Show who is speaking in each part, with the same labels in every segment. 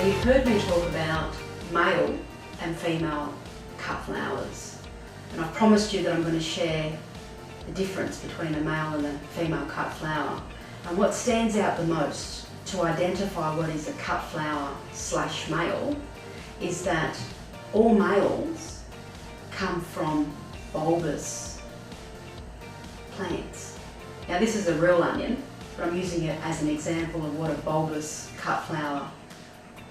Speaker 1: you've heard me talk about male and female cut flowers, and I've promised you that I'm going to share the difference between a male and a female cut flower. And what stands out the most to identify what is a cut flower / male is that all males come from bulbous plants. Now this is a real onion, but I'm using it as an example of what a bulbous cut flower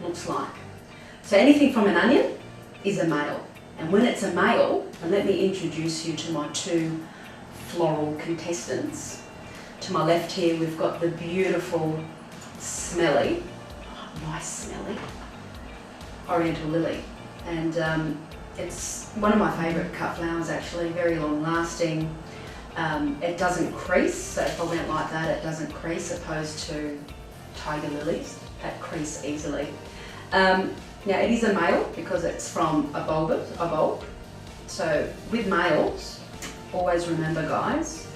Speaker 1: looks like. So anything from an onion is a male. And when it's a male, and let me introduce you to my two floral contestants. To my left here we've got the beautiful, smelly, nice smelly, oriental lily. And it's one of my favourite cut flowers actually, very long lasting. It doesn't crease, so if I went like that it doesn't crease, opposed to tiger lilies that crease easily. Now it is a male because it's from a bulb. So with males, always remember guys,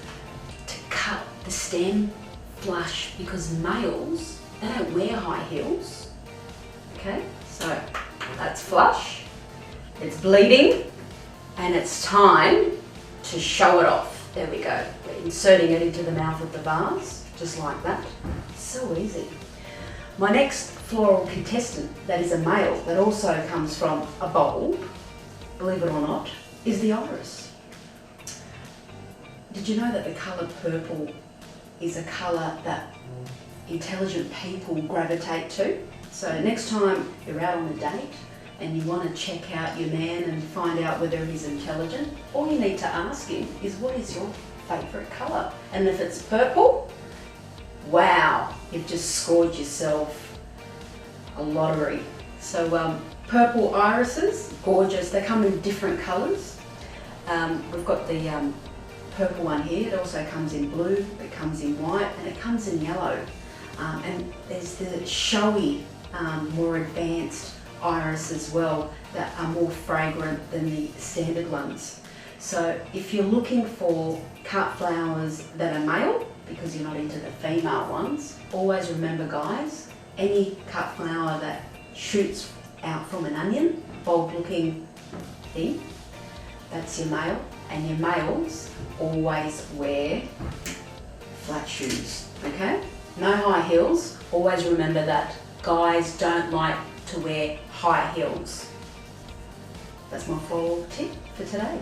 Speaker 1: to cut the stem flush, because males, they don't wear high heels. Okay, so that's flush, it's bleeding, and it's time to show it off. There we go. We're inserting it into the mouth of the vase, just like that. So easy. My next floral contestant, that is a male, that also comes from a bulb, believe it or not, is the iris. Did you know that the colour purple is a colour that intelligent people gravitate to? So next time you're out on a date and you want to check out your man and find out whether he's intelligent, all you need to ask him is, what is your favourite colour? And if it's purple, wow, you've just scored yourself a lottery. So purple irises, gorgeous. They come in different colours. We've got the purple one here. It also comes in blue, it comes in white, and it comes in yellow. And there's the showy, more advanced iris as well, that are more fragrant than the standard ones. So if you're looking for cut flowers that are male, because you're not into the female ones, always remember guys, any cut flower that shoots out from an onion, bulb looking thing, that's your male. And your males always wear flat shoes, okay? No high heels, always remember that. Guys don't like to wear high heels. That's my floral tip for today.